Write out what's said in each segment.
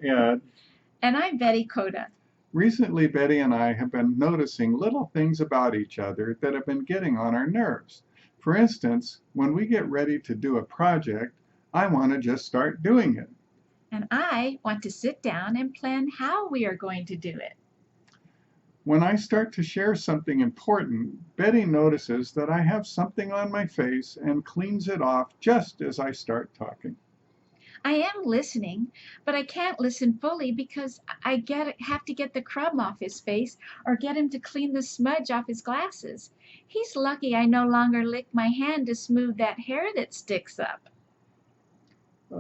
Ed. And I'm Betty Coda. Recently, Betty and I have been noticing little things about each other that have been getting on our nerves. For instance, when we get ready to do a project, I want to just start doing it. And I want to sit down and plan how we are going to do it. When I start to share something important, Betty notices that I have something on my face and cleans it off just as I start talking. I am listening, but I can't listen fully because have to get the crumb off his face or get him to clean the smudge off his glasses. He's lucky I no longer lick my hand to smooth that hair that sticks up.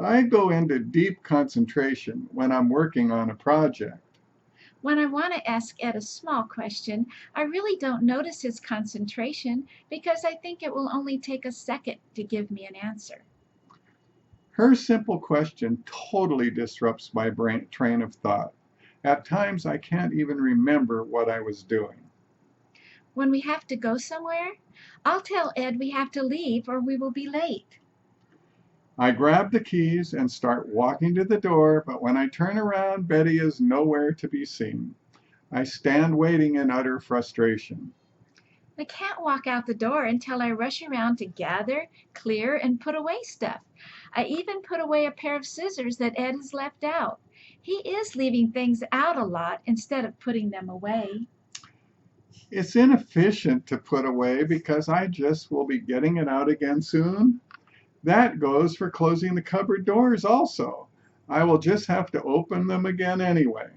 I go into deep concentration when I'm working on a project. When I want to ask Ed a small question, I really don't notice his concentration because I think it will only take a second to give me an answer. Her simple question totally disrupts my train of thought. At times, I can't even remember what I was doing. When we have to go somewhere, I'll tell Ed we have to leave or we will be late. I grab the keys and start walking to the door, but when I turn around, Betty is nowhere to be seen. I stand waiting in utter frustration. I can't walk out the door until I rush around to gather, clear, and put away stuff. I even put away a pair of scissors that Ed has left out. He is leaving things out a lot instead of putting them away. It's inefficient to put away because I just will be getting it out again soon. That goes for closing the cupboard doors also. I will just have to open them again anyway.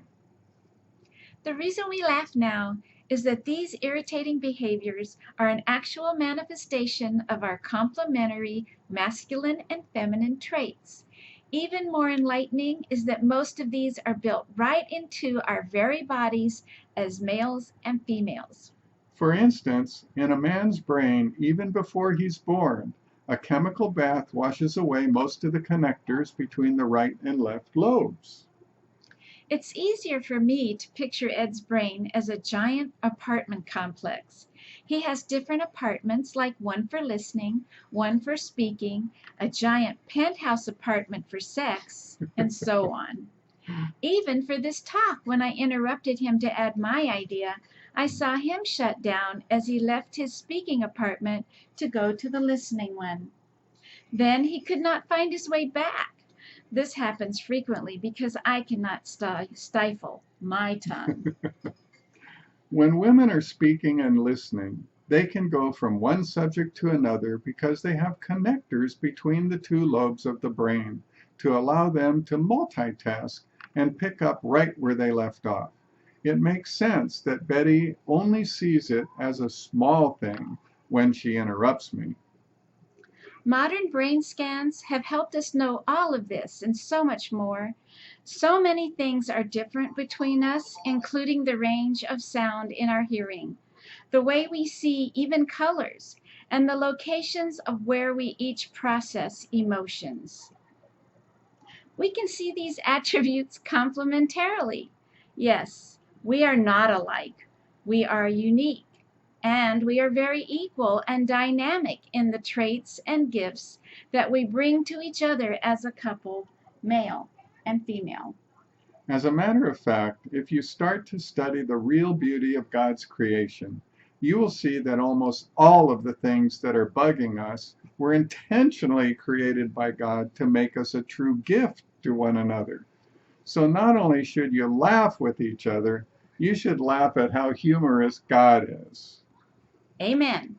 The reason we laugh now is that these irritating behaviors are an actual manifestation of our complementary masculine and feminine traits. Even more enlightening is that most of these are built right into our very bodies as males and females. For instance, in a man's brain, even before he's born, a chemical bath washes away most of the connectors between the right and left lobes. It's easier for me to picture Ed's brain as a giant apartment complex. He has different apartments, like one for listening, one for speaking, a giant penthouse apartment for sex, and so on. Even for this talk, when I interrupted him to add my idea, I saw him shut down as he left his speaking apartment to go to the listening one. Then he could not find his way back. This happens frequently because I cannot stifle my tongue. When women are speaking and listening, they can go from one subject to another because they have connectors between the two lobes of the brain to allow them to multitask and pick up right where they left off. It makes sense that Betty only sees it as a small thing when she interrupts me. Modern brain scans have helped us know all of this and so much more. So many things are different between us, including the range of sound in our hearing, the way we see even colors, and the locations of where we each process emotions. We can see these attributes complementarily. Yes, we are not alike. We are unique. And we are very equal and dynamic in the traits and gifts that we bring to each other as a couple, male and female. As a matter of fact, if you start to study the real beauty of God's creation, you will see that almost all of the things that are bugging us were intentionally created by God to make us a true gift to one another. So not only should you laugh with each other, you should laugh at how humorous God is. Amen.